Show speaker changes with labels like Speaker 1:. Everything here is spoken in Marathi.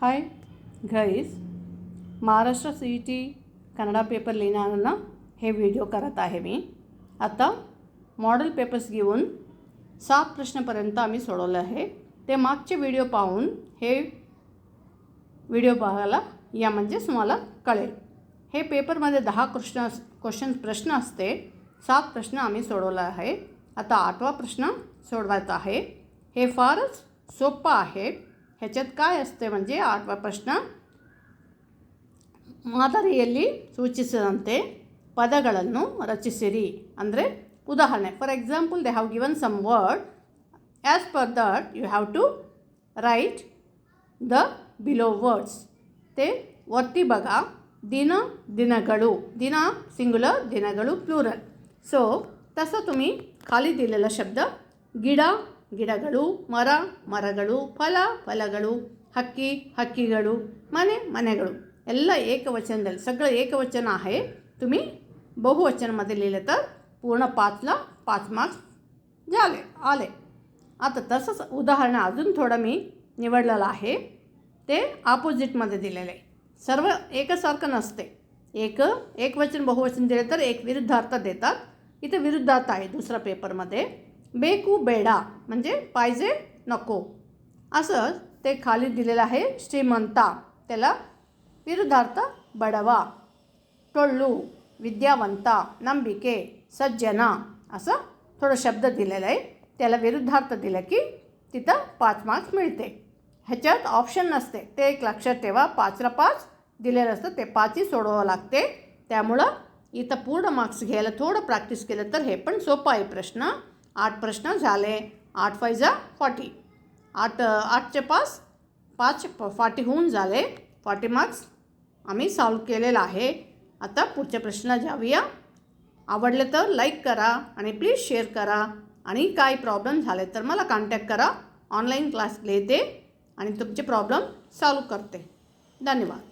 Speaker 1: हाय guys, Maharashtra CET Kannada paper लिहिणाऱ्यांना हे व्हिडिओ करत आहे मी. आता मॉडेल पेपर्स घेऊन 7 प्रश्नपर्यंत आम्ही सोडवले आहे. ते मागचे व्हिडिओ पाहून हे व्हिडिओ बघायला या म्हणजे तुम्हाला कळेल. हे पेपरमध्ये 10 प्रश्न असते. 7 प्रश्न आम्ही सोडवले आहे. आता 8वा प्रश्न सोडवायचा आहे. हे फारच सोपं आहे. ह्याच्यात काय असते म्हणजे 8वा ಪ್ರಶ್ನ ಮಾದರಿಯಲ್ಲಿ ಸೂಚಿಸಿದಂತೆ ಪದಗಳನ್ನು ರಚಿಸಿರಿ. ಅಂದರೆ ಉದಾಹರಣೆ, for example they have given some word. As per that you have to write the below words. ते वरती बघा. दिनಗಳು, ದಿನ ಸಿಂಗ್ಯುಲರ್, ದಿನಗಳು ಪ್ಲೂರಲ್. सो तसं तुम्ही खाली दिलेला शब्द ಗಿಡ ಗಿಡಗಳು, ಮರ ಮರಗಳು, ಫಲ फलಗಳು, हत्ती हत्तीಗಳು, मने मनेಗಳು ಎಲ್ಲ ಏಕವಚನದಲ್ಲಿ सगळं ಏಕವಚನ आहे. तुम्ही बहुवचनमध्ये लिहिले तर पूर्ण 5ला 5 मार्क्स झाले आले. आता तसंच उदाहरण अजून थोडं मी निवडलेलं आहे. ते ऑपोजिटमध्ये दिलेले आहे. सर्व एकसारखं नसते. एकवचन बहुवचन दिले तर एक विरुद्धार्थ देतात. इथे विरुद्धार्थ आहे दुसरा पेपरमध्ये. बेकू बेडा म्हणजे पाहिजे नको असं ते खाली दिलेलं आहे. श्रीमंता त्याला विरुद्धार्थ बडवा. टोळ्ळू विद्यावंत, ನಂಬಿಕೆ सज्जन असं थोडं शब्द दिलेलं आहे. त्याला विरुद्धार्थ दिलं की तिथं 5 मार्क्स मिळते. ह्याच्यात ऑप्शन नसते. ते एक लक्षात ठेवा. 5ला 5 दिलेलं असतं. ते 5ही सोडवावं लागते. त्यामुळं इथं पूर्ण मार्क्स घ्यायला थोडं प्रॅक्टिस केलं तर हे पण सोपं आहे. प्रश्न 8 प्रश्न झाले. 8 × 5 = 40. 8चे 5 40 होऊन झाले. 40 मार्क्स आम्ही सॉल्व केलेलं आहे. आता पुढच्या प्रश्नाला जाऊया. आवडलं तर लाईक करा आणि प्लीज शेअर करा. आणि काही प्रॉब्लेम झाले तर मला कॉन्टॅक्ट करा. ऑनलाईन क्लास घेते आणि तुमचे प्रॉब्लेम सॉल्व करते. धन्यवाद.